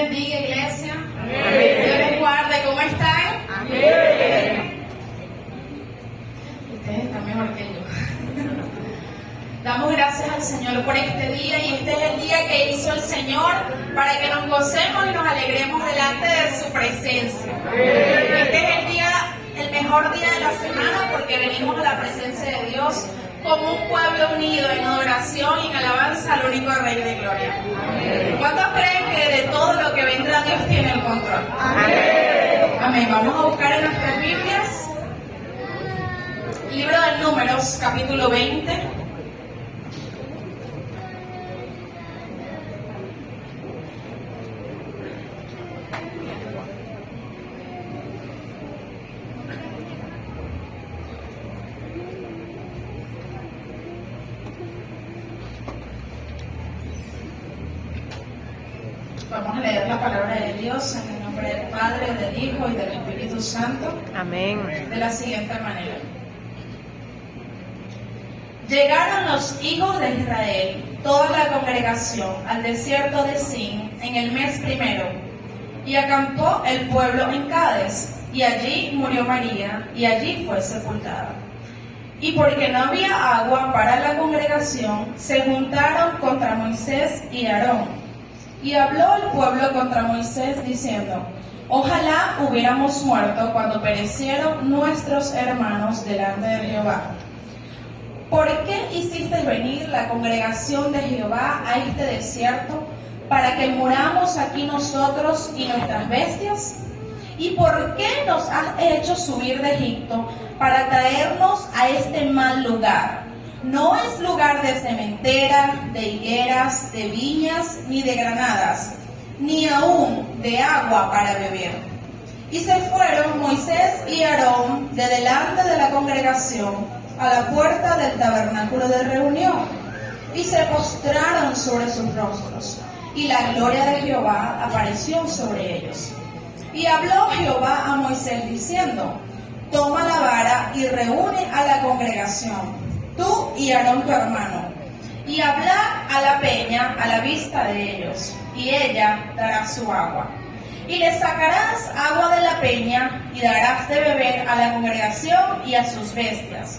bendiga, iglesia. Amén. Dios les guarde. ¿Cómo están? Amén. Ustedes están mejor que yo. Damos gracias al Señor por este día, y este es el día que hizo el Señor para que nos gocemos y nos alegremos delante de su presencia. Este es el día, el mejor día de la semana, porque venimos a la presencia de Dios como un pueblo unido en adoración y en alabanza al único Rey de Gloria. ¿Cuántos creen que de todo lo que vendrá Dios tiene el control? Amén. Vamos a buscar en nuestras Biblias Libro de Números, capítulo 20. Vamos a leer la palabra de Dios en el nombre del Padre, del Hijo y del Espíritu Santo. Amén. De la siguiente manera. Llegaron los hijos de Israel, toda la congregación, al desierto de Sin en el mes primero, y acampó el pueblo en Cades, y allí murió María, y allí fue sepultada. Y porque no había agua para la congregación, se juntaron contra Moisés y Aarón. Y habló el pueblo contra Moisés diciendo: ojalá hubiéramos muerto cuando perecieron nuestros hermanos delante de Jehová. ¿Por qué hiciste venir la congregación de Jehová a este desierto para que muramos aquí nosotros y nuestras bestias? ¿Y por qué nos has hecho subir de Egipto para traernos a este mal lugar? No es lugar de sementera, de higueras, de viñas, ni de granadas, ni aún de agua para beber. Y se fueron Moisés y Aarón de delante de la congregación a la puerta del tabernáculo de reunión, y se postraron sobre sus rostros, y la gloria de Jehová apareció sobre ellos. Y habló Jehová a Moisés diciendo: toma la vara y reúne a la congregación, tú y Aarón tu hermano, y hablad a la peña a la vista de ellos, y ella dará su agua. Y le sacarás agua de la peña, y darás de beber a la congregación y a sus bestias.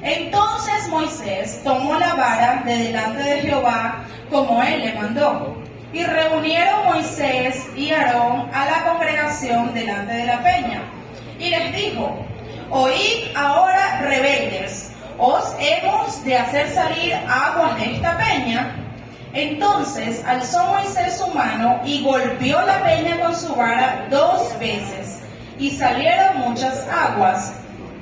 Entonces Moisés tomó la vara de delante de Jehová, como él le mandó. Y reunieron Moisés y Aarón a la congregación delante de la peña. Y les dijo: oíd ahora, rebeldes, ¿os hemos de hacer salir aguas de esta peña? Entonces alzó Moisés su mano y golpeó la peña con su vara 2 veces, y salieron muchas aguas,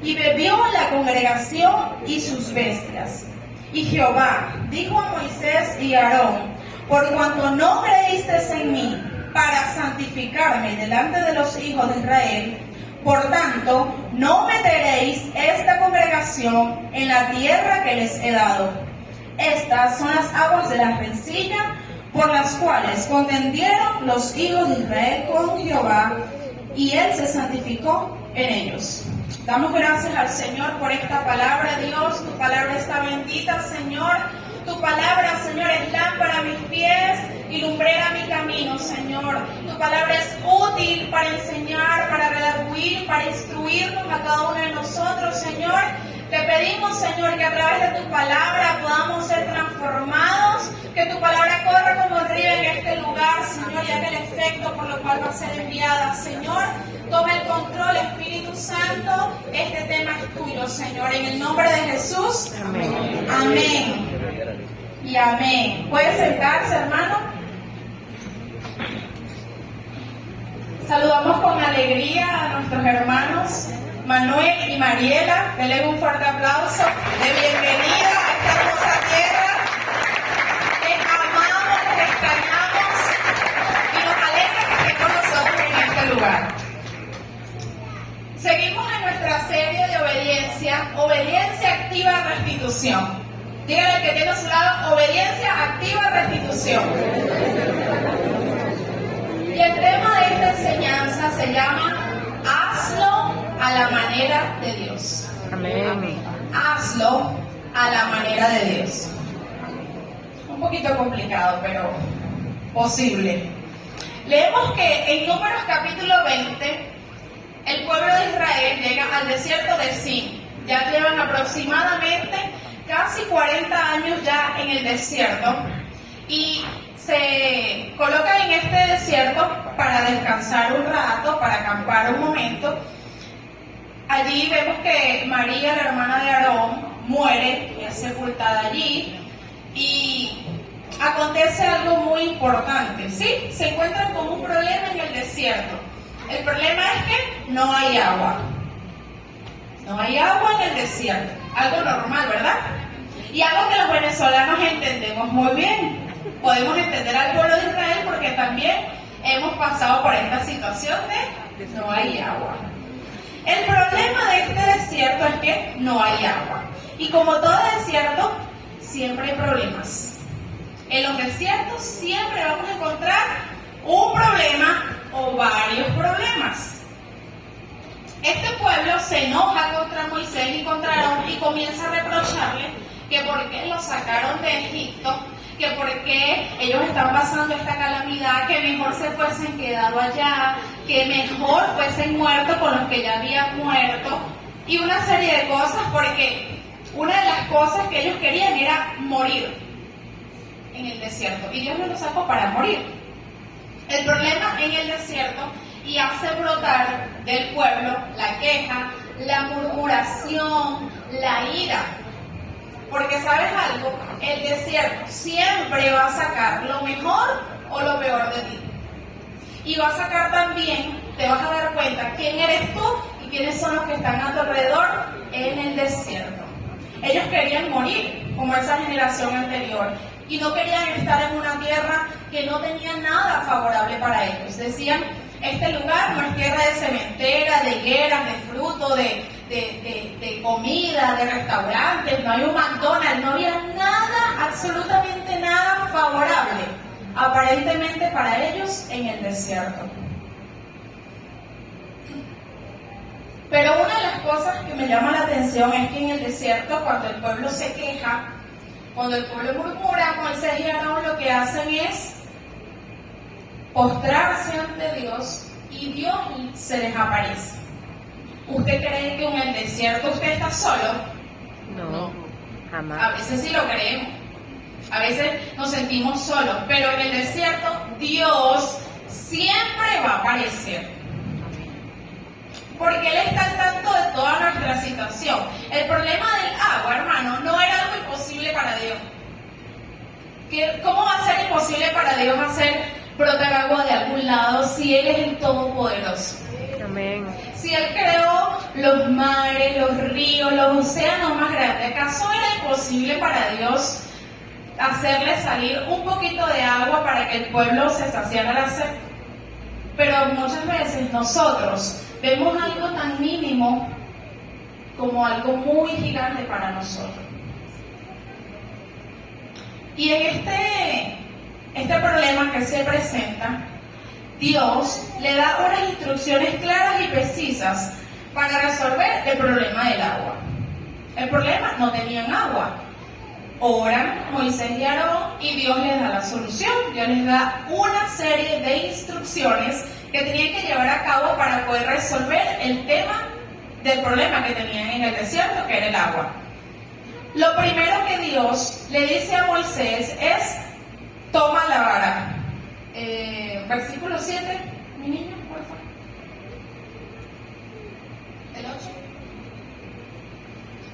y bebió la congregación y sus bestias. Y Jehová dijo a Moisés y a Aarón: por cuanto no creísteis en mí para santificarme delante de los hijos de Israel, por tanto, no meteréis esta congregación en la tierra que les he dado. Estas son las aguas de la rencilla por las cuales contendieron los hijos de Israel con Jehová, y él se santificó en ellos. Damos gracias al Señor por esta palabra. Dios, tu palabra está bendita, Señor. Tu palabra, Señor, es lámpara a mis pies y lumbrera mi camino, Señor. Tu palabra es útil para enseñar, para redarguir, para instruirnos a cada uno de nosotros, Señor. Te pedimos, Señor, que a través de tu palabra podamos ser transformados, que tu palabra corra como el río en este lugar, Señor, y haga el efecto por lo cual va a ser enviada, Señor. Toma el control, Espíritu Santo. Este tema es tuyo, Señor. En el nombre de Jesús. Amén. Amén. Y amén. ¿Puede sentarse, hermano? Saludamos con alegría a nuestros hermanos Manuel y Mariela. Denle un fuerte aplauso de bienvenida a esta hermosa tierra. Les amamos, les extrañamos y nos alegra que estén con nosotros en este lugar. Seguimos en nuestra serie de obediencia activa, restitución. Dígale que tiene a su lado: obediencia activa, restitución. Y el tema de esta enseñanza se llama: hazlo a la manera de Dios. Amén. Hazlo a la manera de Dios. Un poquito complicado, pero posible. Leemos que en Números capítulo 20, el pueblo de Israel llega al desierto de Sin. Ya llevan aproximadamente casi 40 años ya en el desierto y se colocan en este desierto para descansar un rato, para acampar un momento. Allí vemos que María, la hermana de Aarón, muere y es sepultada allí. Y acontece algo muy importante, ¿sí? Se encuentran con un problema en el desierto. El problema es que no hay agua. No hay agua en el desierto. Algo normal, ¿verdad? Y algo que los venezolanos entendemos muy bien. Podemos entender al pueblo de Israel porque también hemos pasado por esta situación de no hay agua. El problema de este desierto es que no hay agua. Y como todo desierto, siempre hay problemas. En los desiertos siempre vamos a encontrar un problema o varios problemas. Este pueblo se enoja contra Moisés y contra Aarón y comienza a reprocharle que por qué los sacaron de Egipto, que por qué ellos están pasando esta calamidad, que mejor se fuesen quedado allá, que mejor fuesen muertos con los que ya habían muerto, y una serie de cosas, porque una de las cosas que ellos querían era morir en el desierto, y Dios no los sacó para morir. El problema en el desierto y hace brotar del pueblo la queja, la murmuración, la ira. Porque ¿sabes algo? El desierto siempre va a sacar lo mejor o lo peor de ti. Y va a sacar también, te vas a dar cuenta, quién eres tú y quiénes son los que están a tu alrededor en el desierto. Ellos querían morir, como esa generación anterior. Y no querían estar en una tierra que no tenía nada favorable para ellos. Decían, este lugar no es tierra de cementera, de higueras, de fruto, de comida, de restaurantes, no hay un McDonald's, no había nada, absolutamente nada favorable, aparentemente para ellos en el desierto. Pero una de las cosas que me llama la atención es que en el desierto, cuando el pueblo se queja, cuando el pueblo murmura, Moisés y Aarón lo que hacen es postrarse ante Dios y Dios se les aparece. ¿Usted cree que en el desierto usted está solo? No, jamás. A veces sí lo creemos. A veces nos sentimos solos, pero en el desierto Dios siempre va a aparecer. Porque Él está al tanto de toda nuestra situación. El problema del agua, hermano, no era algo imposible para Dios. ¿Cómo va a ser imposible para Dios hacer brotar agua de algún lado si Él es el Todopoderoso? Amén. Si Él creó los mares, los ríos, los océanos más grandes, ¿acaso era imposible para Dios hacerle salir un poquito de agua para que el pueblo se saciara la sed? Pero muchas veces nosotros vemos algo tan mínimo como algo muy gigante para nosotros. Y en este problema que se presenta, Dios le da unas instrucciones claras y precisas para resolver el problema del agua. El problema, no tenían agua. Oran Moisés y Aarón y Dios les da la solución. Dios les da una serie de instrucciones que tenían que llevar a cabo para poder resolver el tema del problema que tenían en el desierto, que era el agua. Lo primero que Dios le dice a Moisés es: toma la vara. Versículo 7, mi niño, por favor. El 8.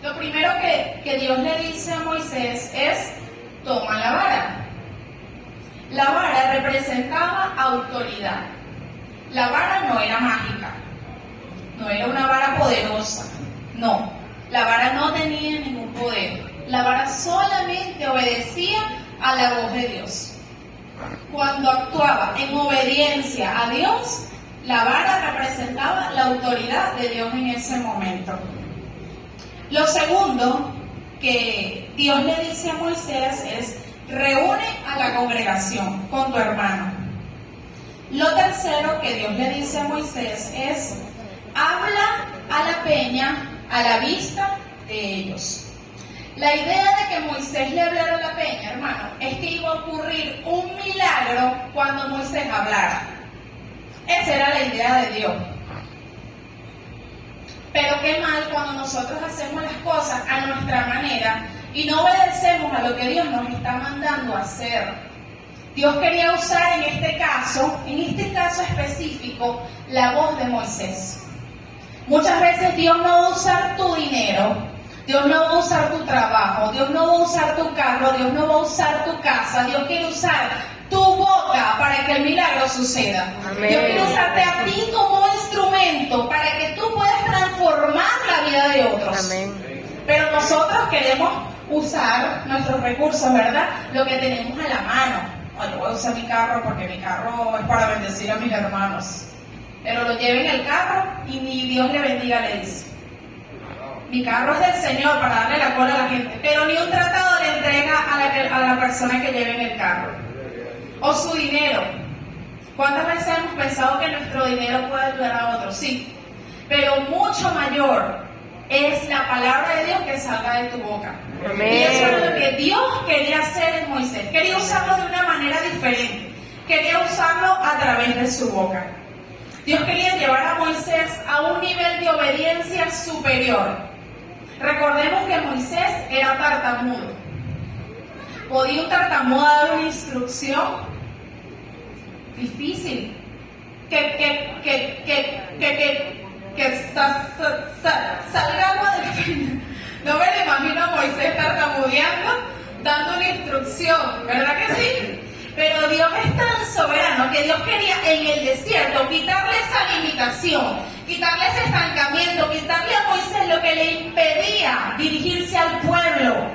Lo primero que Dios le dice a Moisés es: toma la vara. La vara representaba autoridad. La vara no era mágica, no era una vara poderosa, no. La vara no tenía ningún poder. La vara solamente obedecía a la voz de Dios. Cuando actuaba en obediencia a Dios, la vara representaba la autoridad de Dios en ese momento. Lo segundo que Dios le dice a Moisés es: reúne a la congregación con tu hermano. Lo tercero que Dios le dice a Moisés es: habla a la peña a la vista de ellos. La idea de que Moisés le hablara a la peña, hermano, es que iba a ocurrir un milagro cuando Moisés hablara. Esa era la idea de Dios. Pero qué mal cuando nosotros hacemos las cosas a nuestra manera y no obedecemos a lo que Dios nos está mandando a hacer. Dios quería usar en este caso específico, la voz de Moisés. Muchas veces Dios no va a usar tu dinero, Dios no va a usar tu trabajo, Dios no va a usar tu carro, Dios no va a usar tu casa. Dios quiere usar tu boca para que el milagro suceda. Amén. Dios quiere usarte a ti como instrumento para que tú puedas transformar la vida de otros. Amén. Pero nosotros queremos usar nuestros recursos, ¿verdad? Lo que tenemos a la mano. Yo voy a usar mi carro porque mi carro es para bendecir a mis hermanos. Pero lo lleve en el carro y ni Dios le bendiga, le dice. Mi carro es del Señor para darle la cola a la gente, pero ni un tratado le entrega a la persona que lleve en el carro. O su dinero. ¿Cuántas veces hemos pensado que nuestro dinero puede ayudar a otros? Sí, pero mucho mayor es la palabra de Dios que salga de tu boca. Amén. Y eso es lo que Dios quería hacer en Moisés. Quería usarlo de una manera diferente. Quería usarlo a través de su boca. Dios quería llevar a Moisés a un nivel de obediencia superior. Recordemos que Moisés era tartamudo. ¿Podía un tartamudo dar una instrucción? Difícil. Salga algo de la pena. No me lo imagino a Moisés tartamudeando, dando una instrucción, ¿verdad que sí? Pero Dios es tan soberano que Dios quería en el desierto quitarle esa limitación, quitarle ese estancamiento, quitarle a Moisés lo que le impedía dirigirse al pueblo.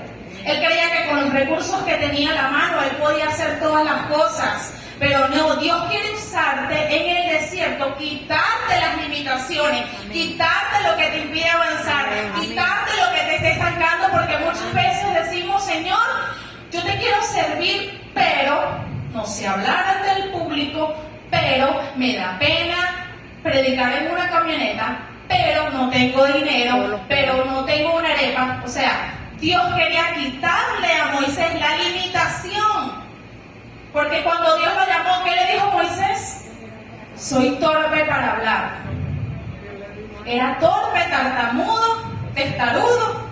Él creía que con los recursos que tenía a la mano él podía hacer todas las cosas. Pero no, Dios quiere usarte en el desierto, quitarte las limitaciones, quitarte lo que te impide avanzar, quitarte lo que te esté estancando, porque muchas veces decimos, Señor, yo te quiero servir, pero no sé hablar ante el público, pero me da pena predicar en una camioneta, pero no tengo dinero, pero no tengo una arepa. O sea, Dios quería quitarle a Moisés la limitación. Porque cuando Dios lo llamó, ¿qué le dijo Moisés? Soy torpe para hablar. Era torpe, tartamudo, testarudo.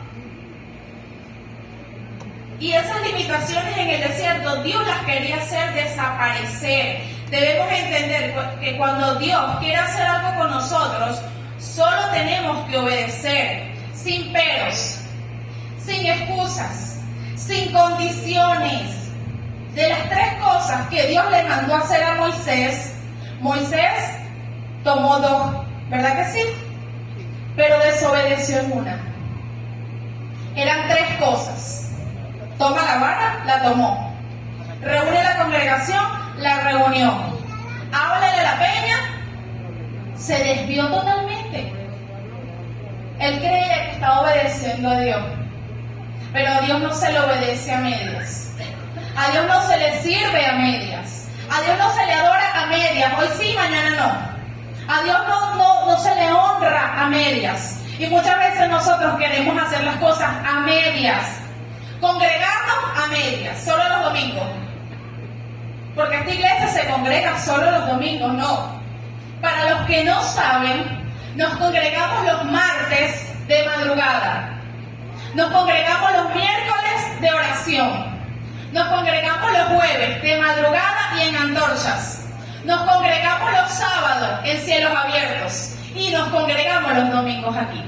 Y esas limitaciones en el desierto, Dios las quería hacer desaparecer. Debemos entender que cuando Dios quiere hacer algo con nosotros, solo tenemos que obedecer, sin peros, sin excusas, sin condiciones. De las tres cosas que Dios le mandó a hacer a Moisés, Moisés tomó dos, ¿verdad que sí? Pero desobedeció en una. Eran tres cosas. Toma la vara, la tomó. Reúne la congregación, la reunió. Háblale a la peña, se desvió totalmente. Él creía que estaba obedeciendo a Dios, pero a Dios no se le obedece a medias. A Dios no se le sirve a medias. A Dios no se le adora a medias. Hoy sí, mañana no. A Dios no se le honra a medias. Y muchas veces nosotros queremos hacer las cosas a medias. Congregarnos a medias, solo los domingos. Porque esta iglesia se congrega solo los domingos, no. Para los que no saben, nos congregamos los martes de madrugada. Nos congregamos los miércoles de oración. Nos congregamos los jueves de madrugada y en antorchas. Nos congregamos los sábados en cielos abiertos. Y nos congregamos los domingos aquí.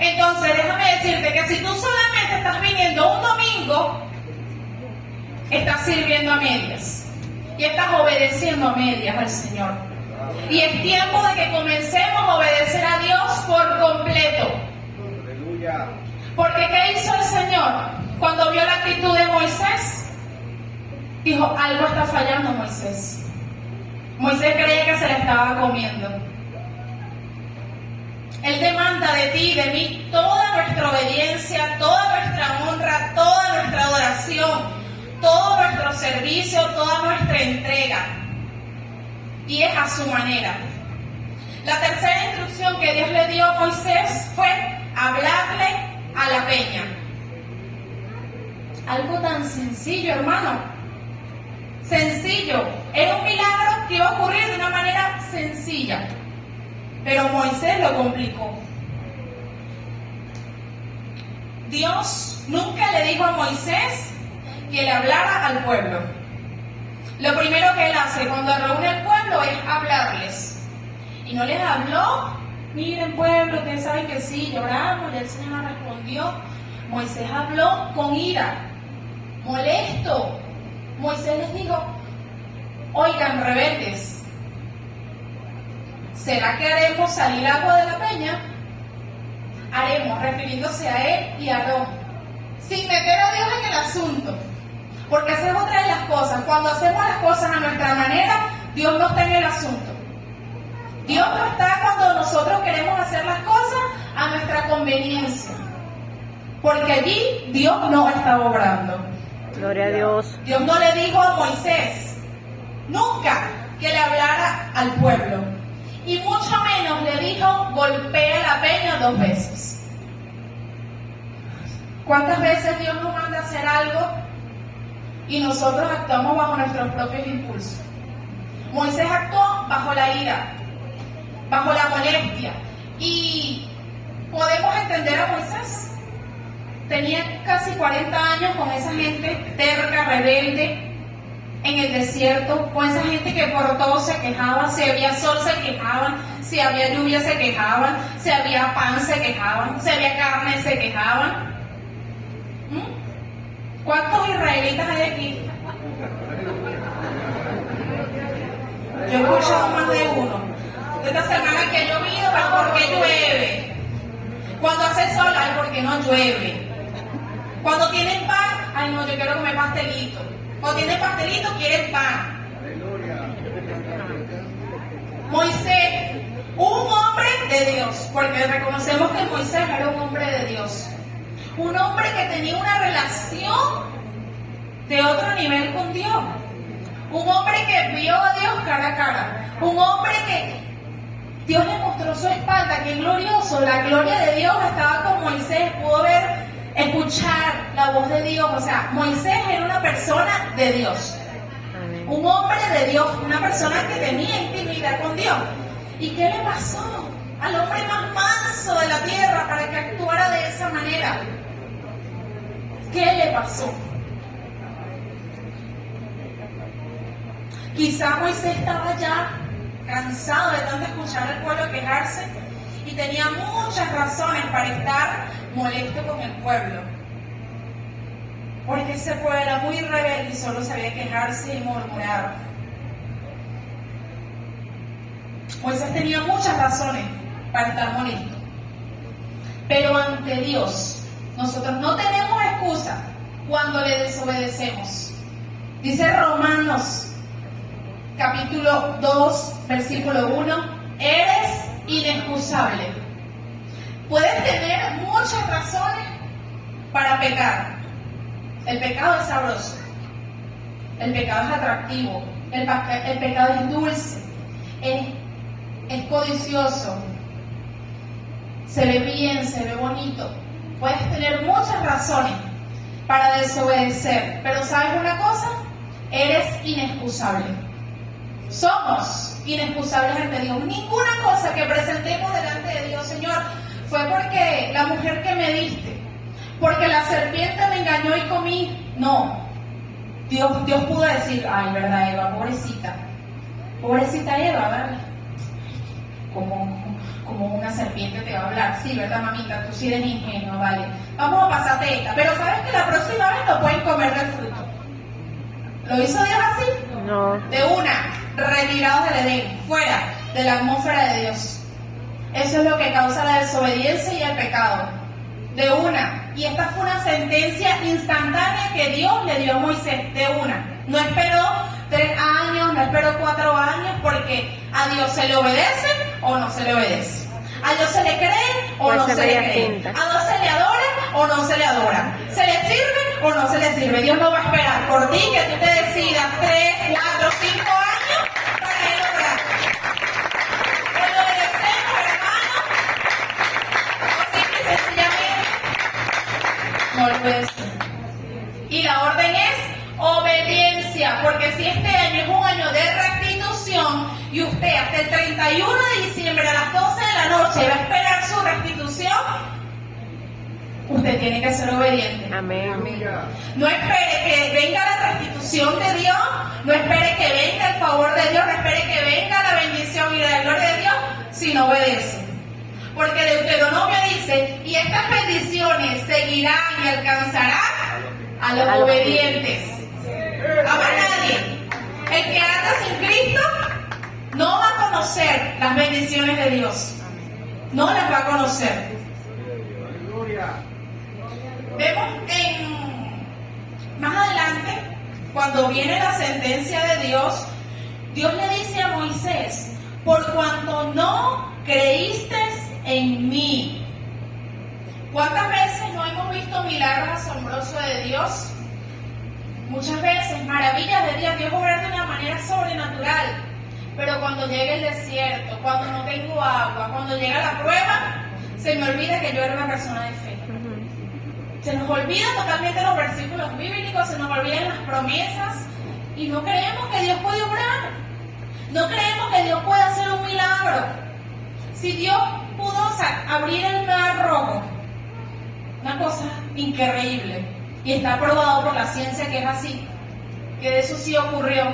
Entonces, déjame decirte que si tú solamente estás viniendo un domingo, estás sirviendo a medias. Y estás obedeciendo a medias al Señor. Y es tiempo de que comencemos a obedecer a Dios por completo. Porque ¿qué hizo el Señor? Cuando vio la actitud de Moisés, dijo, algo está fallando, Moisés. Moisés creía que se le estaba comiendo. Él demanda de ti y de mí toda nuestra obediencia, toda nuestra honra, toda nuestra adoración, todo nuestro servicio, toda nuestra entrega. Y es a su manera. La tercera instrucción que Dios le dio a Moisés fue hablarle a la peña. Algo tan sencillo, hermano. Sencillo. Era un milagro que iba a ocurrir de una manera sencilla, pero Moisés lo complicó. Dios nunca le dijo a Moisés que le hablara al pueblo. Lo primero que él hace cuando reúne al pueblo es hablarles. Y no les habló, miren pueblo, ustedes saben que sí, lloramos, y el Señor respondió. Moisés habló con ira, molesto. Moisés les dijo, oigan rebeldes, ¿será que haremos salir agua de la peña? Haremos, refiriéndose a él y a Aarón, sin meter a Dios en el asunto. Porque esa es otra de las cosas. Cuando hacemos las cosas a nuestra manera, Dios no está en el asunto. Dios no está cuando nosotros queremos hacer las cosas a nuestra conveniencia. Porque allí Dios no está obrando. Gloria a Dios. Dios no le dijo a Moisés nunca que le hablara al pueblo. Y mucho menos le dijo, golpea la peña 2 veces. ¿Cuántas veces Dios nos manda a hacer algo y nosotros actuamos bajo nuestros propios impulsos? Moisés actuó bajo la ira, bajo la molestia. Y podemos entender a Moisés. Tenía casi 40 años con esa gente terca, rebelde, en el desierto, con esa gente que por todo se quejaba. Si había sol se quejaban, si había lluvia se quejaban, si había pan se quejaban, si había carne se quejaban. ¿Cuántos israelitas hay aquí? Yo he escuchado más de uno. Esta semana que ha llovido, pero ¿por qué llueve? Cuando hace sol, ay, ¿por qué no llueve? Cuando tienen pan, ay no, yo quiero comer pastelito. Cuando tienen pastelito, quieren pan. Moisés, un hombre de Dios, porque reconocemos que Moisés era un hombre de Dios. Un hombre que tenía una relación de otro nivel con Dios. Un hombre que vio a Dios cara a cara. Un hombre que Dios le mostró su espalda, que glorioso. La gloria de Dios estaba con Moisés, pudo escuchar la voz de Dios. O sea, Moisés era una persona de Dios. Amén. Un hombre de Dios, una persona que tenía intimidad con Dios. ¿Y qué le pasó al hombre más manso de la tierra para que actuara de esa manera? ¿Qué le pasó? Quizá Moisés estaba ya cansado de tanto escuchar al pueblo quejarse y tenía muchas razones para estar molesto con el pueblo. Porque ese pueblo era muy rebelde y solo sabía quejarse y murmurar. Moisés tenía muchas razones para estar molesto. Pero ante Dios, nosotros no tenemos excusa cuando le desobedecemos. Dice Romanos capítulo 2, versículo 1, eres inexcusable. Puedes tener muchas razones para pecar. El pecado es sabroso, el pecado es atractivo, el pecado es dulce, es codicioso, se ve bien, se ve bonito. Puedes tener muchas razones para desobedecer, pero ¿sabes una cosa? Eres inexcusable. Somos inexcusables ante Dios. Ninguna cosa que presentemos delante de Dios, Señor, fue porque la mujer que me diste, porque la serpiente me engañó y comí. No. Dios pudo decir, ay, ¿verdad, Eva? Pobrecita Eva, ¿verdad? Como una serpiente te va a hablar. Sí, ¿verdad, mamita? Tú sí eres ingenua, vale. Vamos a pasarte esta. Pero ¿sabes que la próxima vez no pueden comer del fruto? ¿Lo hizo Dios así? No. De una, retirados del Edén, fuera de la atmósfera de Dios. Eso es lo que causa la desobediencia y el pecado. De una. Y esta fue una sentencia instantánea que Dios le dio a Moisés. De una. No esperó 3 años, no esperó 4 años, porque a Dios se le obedece o no se le obedece. A Dios se le cree o no se le cree. A Dios se le adora o no se le adora. ¿Se le sirve o no se le sirve? Dios no va a esperar por ti que tú te decidas 3, 4, 5 años para Él obrar. ¿O lo obedecemos, hermano? ¿O simple y sencillamente no lo obedecemos? Y la orden es obediencia, porque si este año es un año de rectitud, restitución y usted hasta el 31 de diciembre a las 12 de la noche va a esperar su restitución, usted tiene que ser obediente. Amén. No espere que venga la restitución de Dios, no espere que venga el favor de Dios, no espere que venga la bendición y la gloria de Dios, si no obedece. Porque Deuteronomio dice, y estas bendiciones seguirán y alcanzarán a los obedientes. A más nadie. El que anda sin Cristo no va a conocer las bendiciones de Dios. No las va a conocer. Vemos más adelante, cuando viene la sentencia de Dios, Dios le dice a Moisés, por cuanto no creíste en mí. ¿Cuántas veces no hemos visto milagros asombrosos de Dios? Muchas veces, maravillas de Dios, Dios obra de una manera sobrenatural. Pero cuando llega el desierto, cuando no tengo agua, cuando llega la prueba, se me olvida que yo era una persona de fe. Se nos olvidan totalmente los versículos bíblicos, se nos olvidan las promesas y no creemos que Dios puede obrar. No creemos que Dios puede hacer un milagro. Si Dios pudo abrir el mar rojo, una cosa increíble, y está probado por la ciencia que es así, que eso sí ocurrió,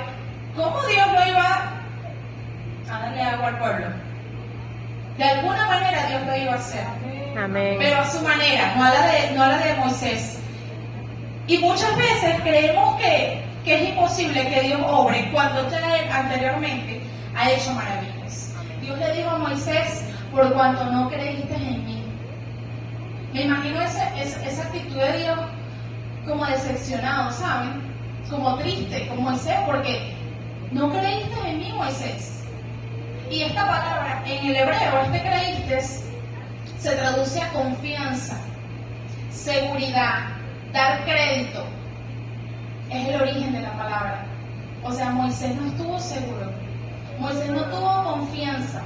¿cómo Dios no iba a darle agua al pueblo? De alguna manera Dios lo iba a hacer. Amén. Pero a su manera, no a la de Moisés. Y muchas veces creemos que es imposible que Dios obre cuando ya Él anteriormente ha hecho maravillas. Dios le dijo a Moisés, por cuanto no creíste en mí. Me imagino esa actitud de Dios como decepcionado, ¿saben? Como triste, como Moisés, porque no creíste en mí, Moisés. Y esta palabra, en el hebreo, creíste, se traduce a confianza, seguridad, dar crédito. Es el origen de la palabra. O sea, Moisés no estuvo seguro, Moisés no tuvo confianza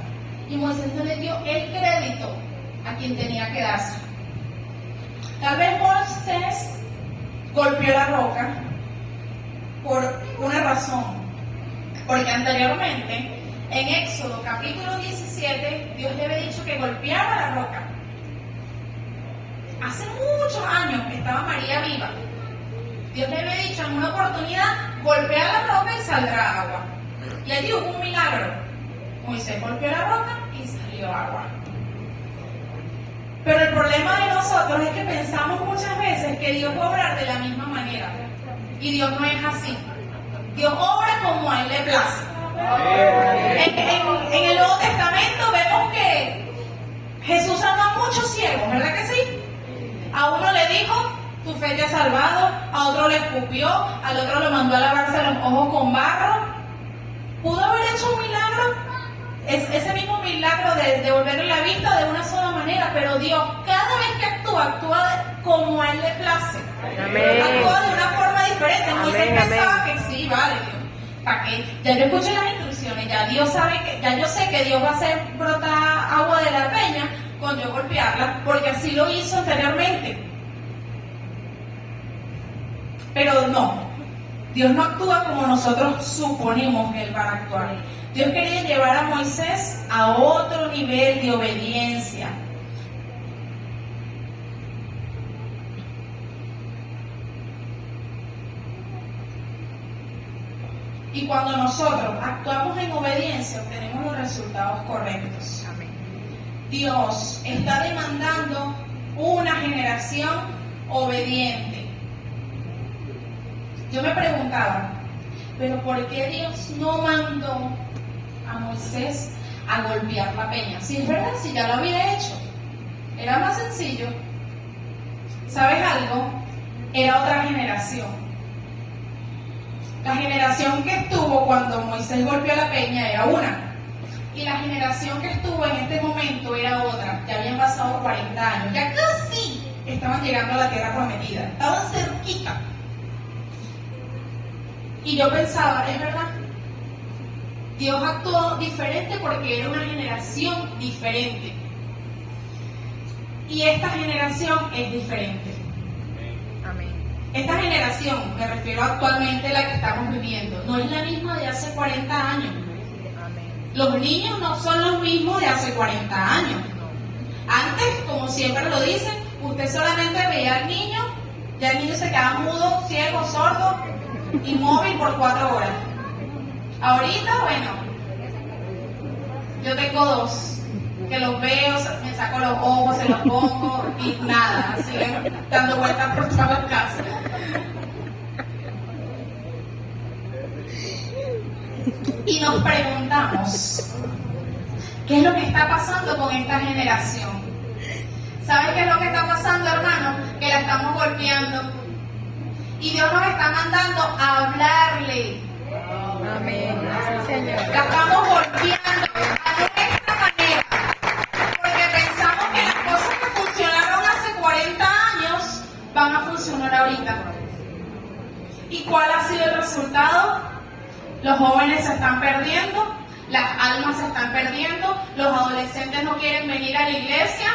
y Moisés no le dio el crédito a quien tenía que darse. Tal vez Moisés golpeó la roca por una razón, porque anteriormente en Éxodo capítulo 17 Dios le había dicho que golpeara la roca. Hace muchos años estaba María viva. Dios le había dicho en una oportunidad, golpea la roca y saldrá agua. Y allí hubo un milagro. Moisés golpeó la roca y salió agua. Pero el problema de nosotros es que pensamos muchas veces que Dios va a obrar de la misma manera. Y Dios no es así. Dios obra como a Él le place. En el Nuevo Testamento vemos que Jesús sanó a muchos ciegos, ¿verdad que sí? A uno le dijo, tu fe te ha salvado, a otro le escupió, al otro lo mandó a lavarse los ojos con barro. ¿Pudo haber hecho un milagro? Es ese mismo milagro de devolverle la vista de una sola manera, pero Dios, cada vez que actúa como a Él le place. Amén. Actúa de una forma diferente. Moisés Amén, pensaba amén. que sí, vale, Dios. ¿Para qué? Ya yo escuché las instrucciones, ya Dios sabe que, ya yo sé que Dios va a hacer brotar agua de la peña con yo golpearla, porque así lo hizo anteriormente. Pero no, Dios no actúa como nosotros suponemos que Él va a actuar. Dios quería llevar a Moisés a otro nivel de obediencia. Y cuando nosotros actuamos en obediencia, obtenemos los resultados correctos. Amén. Dios está demandando una generación obediente. Yo me preguntaba, ¿pero por qué Dios no mandó a Moisés a golpear la peña? Si es verdad, si ya lo había hecho, era más sencillo. ¿Sabes algo? Era otra generación. La generación que estuvo cuando Moisés golpeó la peña era una. Y la generación que estuvo en este momento era otra. Ya habían pasado 40 años. Ya casi estaban llegando a la tierra prometida. Estaban cerquita. Y yo pensaba, es verdad, Dios actuó diferente porque era una generación diferente. Y esta generación es diferente. Amén. Esta generación, me refiero actualmente a la que estamos viviendo, no es la misma de hace 40 años. Los niños no son los mismos de hace 40 años. Antes, como siempre lo dicen, usted solamente veía al niño, ya el niño se quedaba mudo, ciego, sordo, inmóvil por 4 horas. Ahorita, bueno, yo tengo 2, que los veo, me saco los ojos, se los pongo y nada, siguen dando vueltas por toda la casa. Y nos preguntamos, ¿qué es lo que está pasando con esta generación? ¿Sabe qué es lo que está pasando, hermano? Que la estamos golpeando. Y Dios nos está mandando a hablarle. Amén. Sí, Señor. La estamos golpeando a nuestra manera. Porque pensamos que las cosas que funcionaron hace 40 años van a funcionar ahorita. ¿Y cuál ha sido el resultado? Los jóvenes se están perdiendo, las almas se están perdiendo, los adolescentes no quieren venir a la iglesia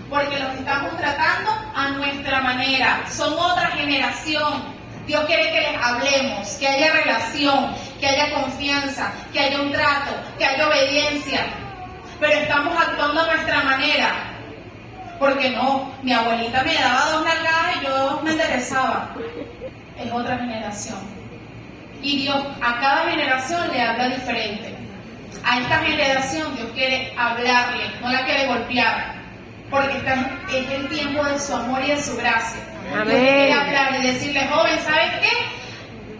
porque los estamos tratando a nuestra manera. Son otra generación. Dios quiere que les hablemos, que haya relación, que haya confianza, que haya un trato, que haya obediencia. Pero estamos actuando a nuestra manera. Porque no, mi abuelita me daba 2 nalgadas y yo me enderezaba. Es otra generación. Y Dios a cada generación le habla diferente. A esta generación Dios quiere hablarle, no la quiere golpear, porque es el tiempo de su amor y de su gracia. Amén. Dios quiere hablar y decirle, joven, ¿sabes qué?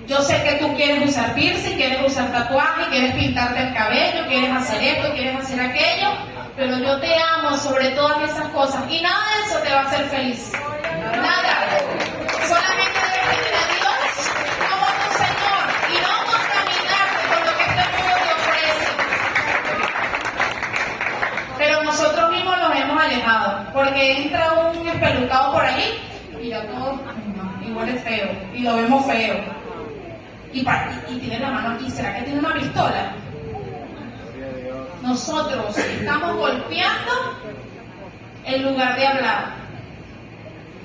Yo sé que tú quieres usar piercing, quieres usar tatuaje, quieres pintarte el cabello, quieres hacer esto, quieres hacer aquello, pero yo te amo sobre todas esas cosas y nada de eso te va a hacer feliz. Nada. Solamente debes tener a Dios como tu Señor y no contaminarte con lo que este mundo te ofrece. Pero nosotros mismos nos hemos alejado, porque entra un espelucado por allí y ya todo igual es feo y lo vemos feo. Y tiene la mano aquí, ¿será que tiene una pistola? Nosotros estamos golpeando en lugar de hablar.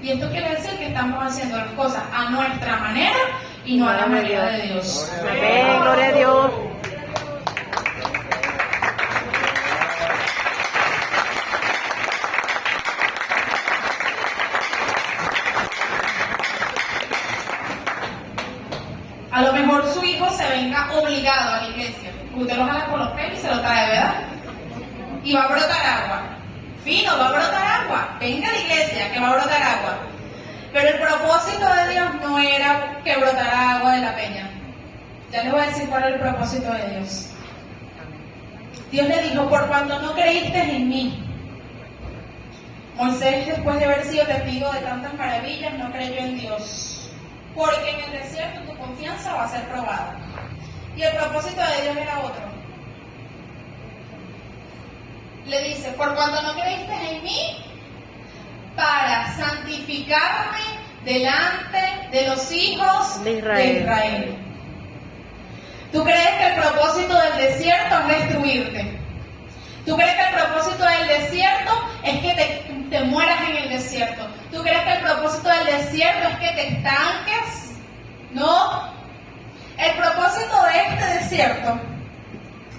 Y esto quiere decir que estamos haciendo las cosas a nuestra manera y no a la manera de Dios. Amén. Gloria a Dios. A lo mejor su hijo se venga obligado a la iglesia. Usted lo jala por los pelos y se lo trae, ¿verdad? Y va a brotar agua. Fino, va a brotar agua. Venga a la iglesia que va a brotar agua. Pero el propósito de Dios no era que brotara agua de la peña. Ya les voy a decir cuál es el propósito de Dios. Dios le dijo, por cuanto no creíste en mí. Moisés, después de haber sido testigo de tantas maravillas, no creyó en Dios. Porque en el desierto tu confianza va a ser probada. Y el propósito de Dios era otro. Le dice, por cuanto no creíste en mí, para santificarme delante de los hijos de Israel. ¿Tú crees que el propósito del desierto es destruirte? ¿Tú crees que el propósito del desierto es que te mueras en el desierto? ¿Tú crees que el propósito del desierto es que te estanques? No. El propósito de este desierto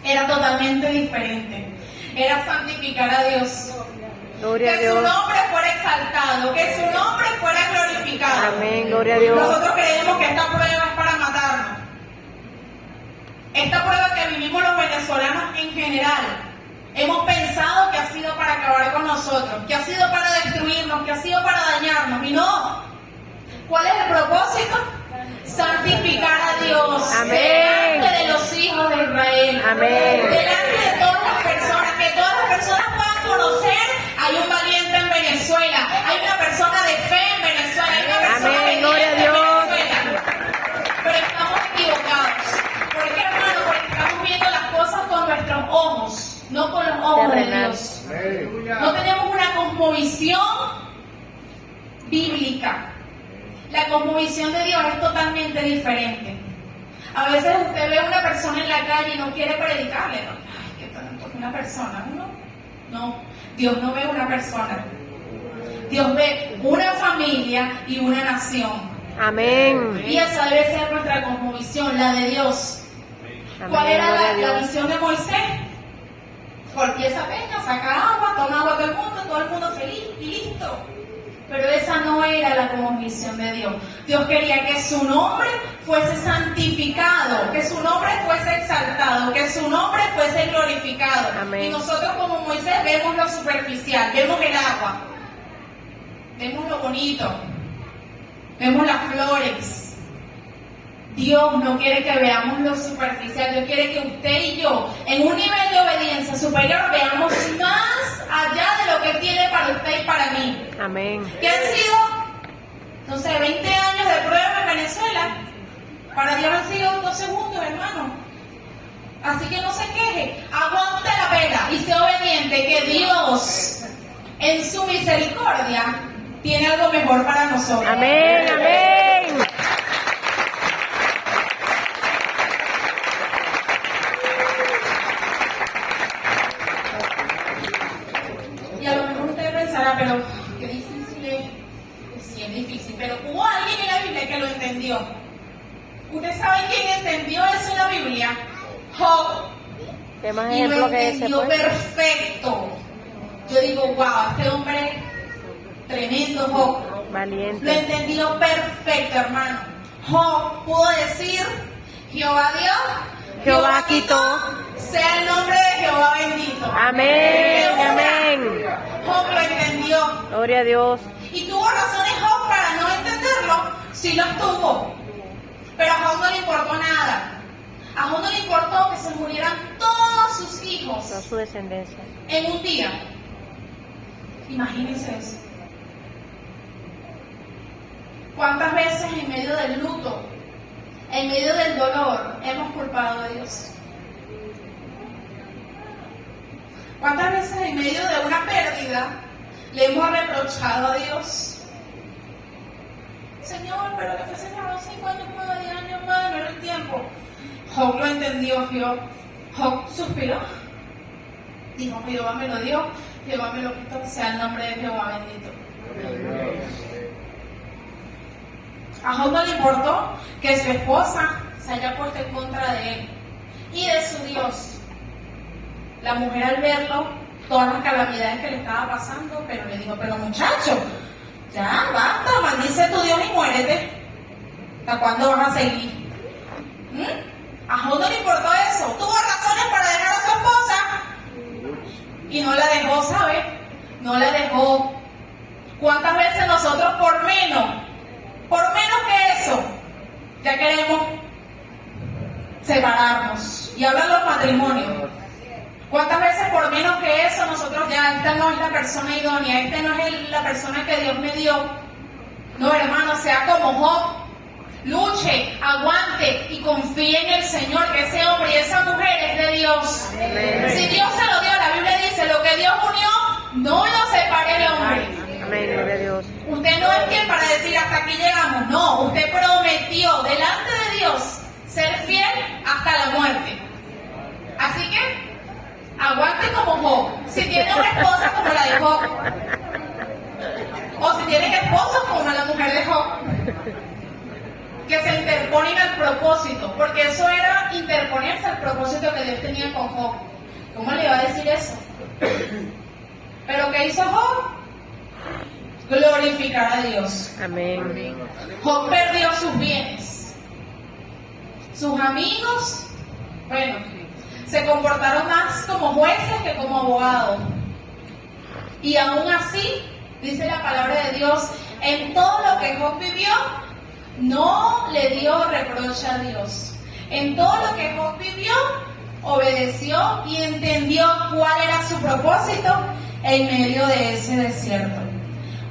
era totalmente diferente. Era santificar a Dios. Gloria a Que Dios. su nombre fuera exaltado, que su nombre fuera glorificado. Amén. Gloria a Dios. Nosotros creemos que esta prueba es para matarnos. Esta prueba que vivimos los venezolanos en general, hemos pensado que ha sido para acabar con nosotros, que ha sido para destruirnos, que ha sido para dañarnos, y no. ¿Cuál es el propósito? Santificar a Dios. Amén. Delante de los hijos de Israel. Amén. Delante de todas las personas, que todas las personas puedan conocer, hay un valiente en Venezuela, hay una persona de fe en Venezuela, hay una persona Amén. Gloria a obediente en Dios. Venezuela. Pero estamos equivocados. ¿Por qué, hermano? Porque estamos viendo las cosas con nuestros ojos, no con los ojos de Terrenal. Dios. No tenemos una cosmovisión bíblica. La cosmovisión de Dios es totalmente diferente. A veces usted ve a una persona en la calle y no quiere predicarle, ¿no? Ay, qué tanto es una persona, ¿no? No, Dios no ve una persona. Dios ve una familia y una nación. Amén. Y esa debe ser nuestra cosmovisión, la de Dios. Amén. ¿Cuál era Gloria a la Dios. visión de Moisés? Porque esa peña saca agua, toma agua todo el mundo feliz y listo. Pero esa no era la cosmovisión de Dios. Dios quería que su nombre fuese santificado, que su nombre fuese exaltado, que su nombre fuese glorificado. Amén. Y nosotros como Moisés vemos lo superficial, vemos el agua, vemos lo bonito, vemos las flores. Dios no quiere que veamos lo superficial, Dios quiere que usted y yo, en un nivel de obediencia superior, veamos más allá de lo que Él tiene para usted y para mí. Amén. ¿Qué han sido, no sé, 20 años de prueba en Venezuela? Para Dios han sido 2 segundos, hermano. Así que no se queje, aguante la pena y sea obediente, que Dios, en su misericordia, tiene algo mejor para nosotros. Amén, amén. Y a lo mejor usted pensará, pero qué difícil es. Sí, es difícil, pero hubo alguien en la Biblia que lo entendió. ¿Usted sabe quién entendió eso en la Biblia? Job. ¿Qué más Y lo ejemplo que ese, entendió pues? perfecto. Yo digo, wow, este hombre, tremendo Job. Lo Valiente. entendió perfecto, hermano. Job pudo decir, Jehová dio, Jehová quitó. sea el nombre de Jehová bendito. Amén, Jehová. amén. Job lo entendió. Gloria a Dios. Y tuvo razones Job para no entenderlo, sí los tuvo. Pero a Job no le importó nada. A Job no le importó que se murieran todos sus hijos Toda su descendencia. en un día. Imagínense eso. ¿Cuántas veces en medio del luto, en medio del dolor, hemos culpado a Dios? ¿Cuántas veces en medio de una pérdida le hemos reprochado a Dios? Señor, pero que fue Señor 5 años más, 10 años más, no era el tiempo. Job lo entendió, Job suspiró. Dijo, Jehová me lo dio, Jehová me lo quitó, sea el nombre de Jehová bendito. A Job no le importó que su esposa se haya puesto en contra de él y de su Dios. La mujer al verlo, todas las calamidades que le estaba pasando, pero le dijo, pero muchacho, ya, basta, maldice a tu Dios y muérete. ¿Hasta cuándo vas a seguir? A Job no le importó eso. Tuvo razones para dejar a su esposa y no la dejó, ¿sabe? No la dejó. ¿Cuántas veces nosotros por menos que eso, ya queremos separarnos? Y hablan los matrimonios. ¿Cuántas veces por menos que eso nosotros ya, esta no es la persona idónea, esta no es la persona que Dios me dio? No, hermano, sea como Job, luche, aguante y confíe en el Señor, que ese hombre y esa mujer es de Dios. Amén. Si Dios se lo dio, la Biblia dice, lo que Dios unió, no lo separe el hombre. Amén, gloria a Dios. Usted no es quien para decir hasta aquí llegamos, no, usted prometió delante de Dios ser fiel hasta la muerte. Así que aguante como Job. Si tiene una esposa como la de Job, o si tienen esposos como la mujer de Job, que se interponen al propósito, porque eso era interponerse al propósito que Dios tenía con Job. ¿Cómo le iba a decir eso? Pero ¿qué hizo Job? Glorificar a Dios. Amén. Job perdió sus bienes. Sus amigos, bueno, se comportaron más como jueces que como abogados. Y aún así, dice la palabra de Dios, en todo lo que Job vivió, no le dio reproche a Dios. En todo lo que Job vivió, obedeció y entendió cuál era su propósito en medio de ese desierto.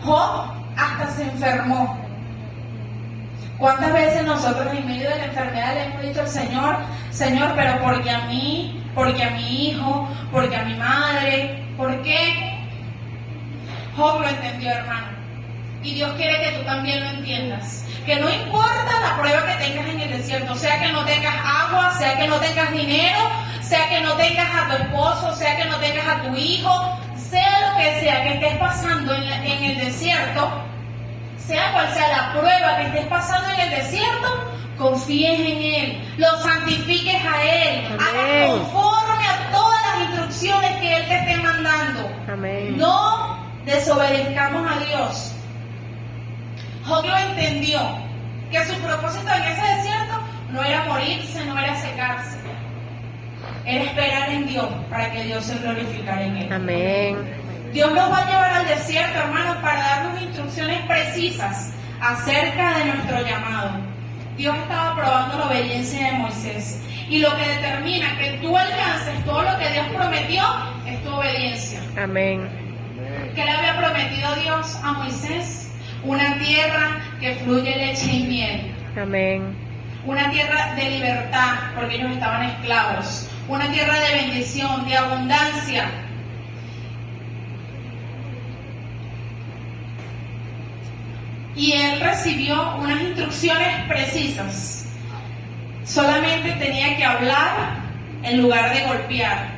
Job hasta se enfermó. ¿Cuántas veces nosotros en medio de la enfermedad le hemos dicho al Señor, Señor, pero porque a mí, porque a mi hijo, porque a mi madre, ¿por qué? Job lo entendió, hermano. Y Dios quiere que tú también lo entiendas. Que no importa la prueba que tengas en el desierto, sea que no tengas agua, sea que no tengas dinero, sea que no tengas a tu esposo, sea que no tengas a tu hijo, sea lo que sea que estés pasando en el desierto, sea cual sea la prueba que estés pasando en el desierto, confíes en Él, lo santifiques a Él, hagas conforme a todas las instrucciones instrucciones que Él te esté mandando. Amén. No desobedezcamos a Dios. Job lo entendió, que su propósito en ese desierto no era morirse, no era secarse. Era esperar en Dios para que Dios se glorificara en Él. Amén. Dios nos va a llevar al desierto, hermanos, para darnos instrucciones precisas acerca de nuestro llamado. Dios estaba probando la obediencia de Moisés. Y lo que determina que tú alcances todo lo que Dios prometió es tu obediencia. Amén. ¿Qué le había prometido Dios a Moisés? Una tierra que fluye leche y miel. Amén. Una tierra de libertad, porque ellos estaban esclavos. Una tierra de bendición, de abundancia. Y él recibió unas instrucciones precisas. Solamente tenía que hablar en lugar de golpear.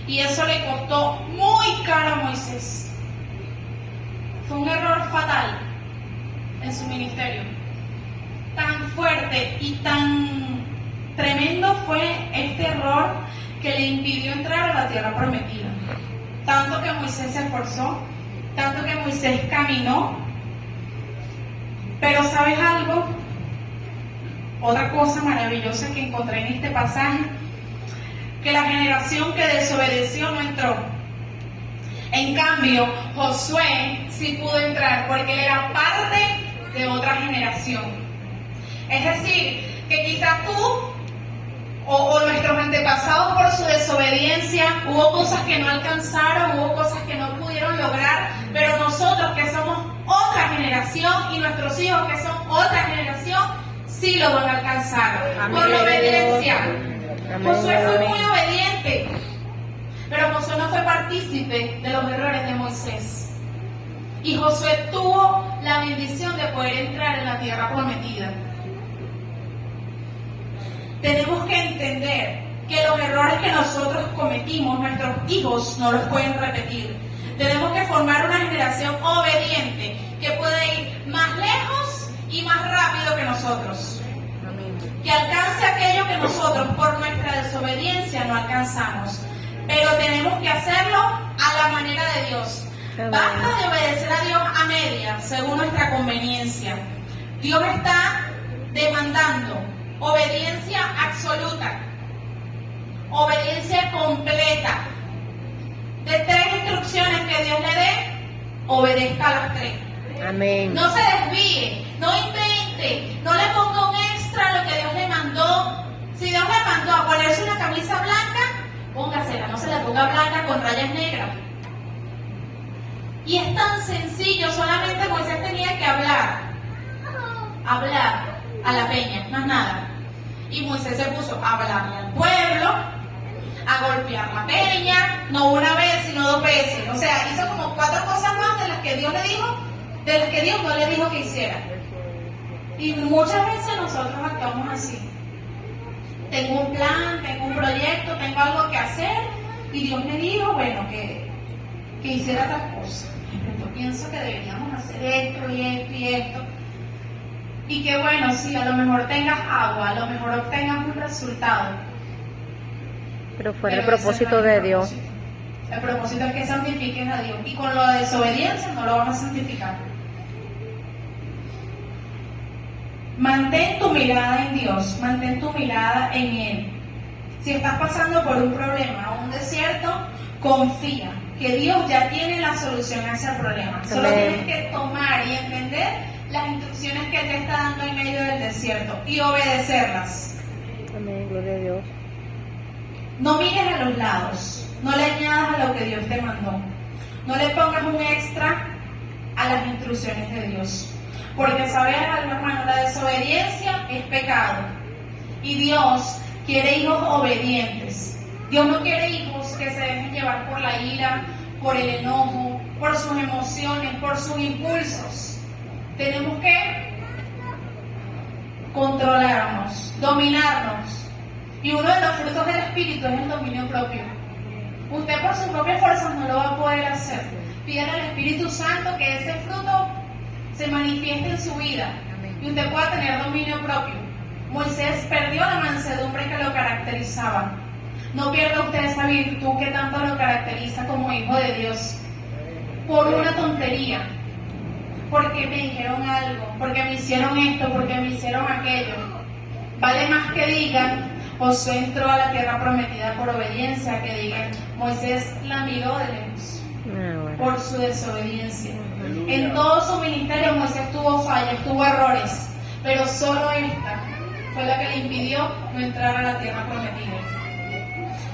Y eso le costó muy caro a Moisés. Fue un error fatal en su ministerio. Tan fuerte y tan tremendo fue este error que le impidió entrar a la tierra prometida. Tanto que Moisés se esforzó, tanto que Moisés caminó. Pero ¿sabes algo? Otra cosa maravillosa que encontré en este pasaje, que la generación que desobedeció no entró. En cambio, Josué sí pudo entrar porque él era parte de otra generación. Es decir, que quizás tú o nuestros antepasados por su desobediencia hubo cosas que no alcanzaron, hubo cosas que no pudieron lograr, pero nosotros que somos otra generación y nuestros hijos que son otra generación sí lo van a alcanzar. Amén. Por la obediencia. Amén. Josué fue muy obediente, pero Josué no fue partícipe de los errores de Moisés. Y Josué tuvo la bendición de poder entrar en la tierra prometida. Tenemos que entender que los errores que nosotros cometimos, nuestros hijos no los pueden repetir. Tenemos que formar una generación obediente que puede ir más lejos y más rápido que nosotros. Amén. Que alcance aquello que nosotros por nuestra desobediencia no alcanzamos. Pero tenemos que hacerlo a la manera de Dios. Amén. Basta de obedecer a Dios a media, según nuestra conveniencia. Dios está demandando obediencia absoluta, obediencia completa. De 3 instrucciones que Dios le dé, obedezca a las 3. Amén. No se desvíe, no invente, no le ponga un extra a lo que Dios le mandó. Si Dios le mandó a ponerse una camisa blanca, póngasela, no se la ponga blanca con rayas negras. Y es tan sencillo, solamente Moisés tenía que hablar a la peña, más nada. Y Moisés se puso a hablarle al pueblo, a golpear la peña, no una vez, sino 2 veces. O sea, hizo como 4 cosas más de las que Dios le dijo, de las que Dios no le dijo que hiciera. Y muchas veces nosotros actuamos así. Tengo un plan, tengo un proyecto, tengo algo que hacer, y Dios me dijo, bueno, que hiciera tal cosa. Yo pienso que deberíamos hacer esto y esto y esto. Y que bueno, sí, a lo mejor tengas agua, a lo mejor obtengas un resultado. Pero fue el propósito de Dios. El propósito es que santifiques a Dios. Y con la desobediencia no lo vas a santificar. Mantén tu mirada en Dios, mantén tu mirada en Él. Si estás pasando por un problema o un desierto, confía que Dios ya tiene la solución a ese problema. Solo tienes que tomar y entender las instrucciones que te está dando en medio del desierto y obedecerlas. Amén, gloria a Dios. No mires a los lados, no le añadas a lo que Dios te mandó. No le pongas un extra a las instrucciones de Dios. Porque sabes algo, hermano, la desobediencia es pecado. Y Dios quiere hijos obedientes. Dios no quiere hijos que se dejen llevar por la ira, por el enojo, por sus emociones, por sus impulsos. Tenemos que controlarnos, dominarnos. Y uno de los frutos del Espíritu es el dominio propio. Usted por sus propias fuerzas no lo va a poder hacer. Pídale al Espíritu Santo que ese fruto se manifieste en su vida y usted pueda tener dominio propio. Moisés perdió la mansedumbre que lo caracterizaba. No pierda usted esa virtud que tanto lo caracteriza como hijo de Dios por una tontería, porque me dijeron algo, porque me hicieron esto, porque me hicieron aquello. Vale más que digan, Josué entró a la tierra prometida por obediencia, que digan, Moisés la miró de lejos por su desobediencia. En todo su ministerio Moisés tuvo fallas, tuvo errores, pero solo esta fue la que le impidió no entrar a la tierra prometida.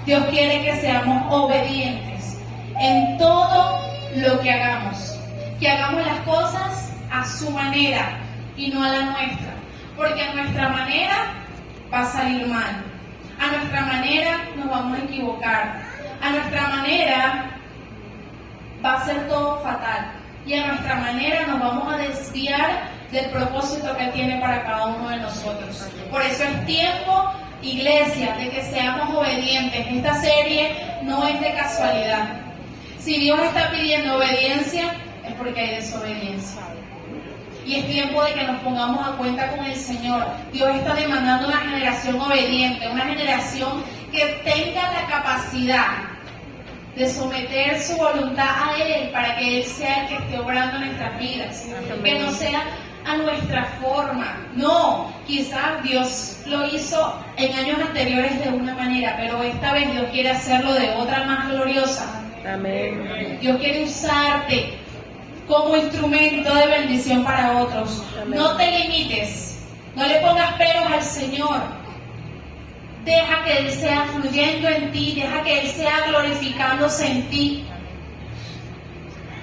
Dios quiere que seamos obedientes en todo lo que hagamos las cosas a su manera y no a la nuestra, porque a nuestra manera va a salir mal, a nuestra manera nos vamos a equivocar, a nuestra manera va a ser todo fatal y a nuestra manera nos vamos a desviar del propósito que tiene para cada uno de nosotros. Por eso es tiempo, iglesia, de que seamos obedientes. Esta serie no es de casualidad. Si Dios está pidiendo obediencia, es porque hay desobediencia. Y es tiempo de que nos pongamos a cuenta con el Señor. Dios está demandando una generación obediente, una generación que tenga la capacidad de someter su voluntad a Él para que Él sea el que esté obrando en nuestras vidas. Que no sea a nuestra forma. No, quizás Dios lo hizo en años anteriores de una manera, pero esta vez Dios quiere hacerlo de otra más gloriosa. Amén. Dios quiere usarte como instrumento de bendición para otros. Amén. No te limites, no le pongas peros al Señor. Deja que Él sea fluyendo en ti, deja que Él sea glorificándose en ti.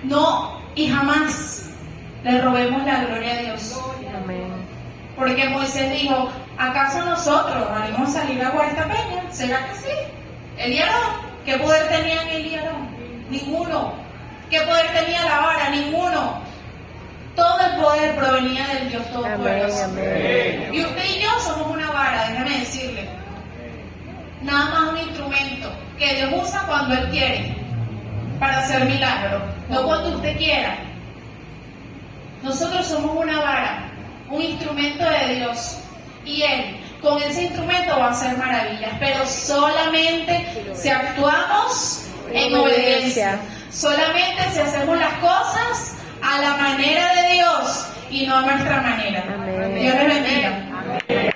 No, y jamás le robemos la gloria a Dios. Amén. Porque Moisés dijo, ¿acaso nosotros haremos salir agua de esta peña? ¿Será que sí? Él y Aarón, ¿qué poder tenían él y Aarón? Ninguno. ¿Qué poder tenía la vara? Ninguno. Todo el poder provenía del Dios Todopoderoso. Y usted y yo somos una vara, déjame decirle. Nada más un instrumento que Dios usa cuando Él quiere para hacer milagros, no cuando usted quiera. Nosotros somos una vara, un instrumento de Dios, y Él con ese instrumento va a hacer maravillas, pero solamente si actuamos en obediencia, solamente si hacemos las cosas a la manera de Dios y no a nuestra manera. Amén. Dios les bendiga.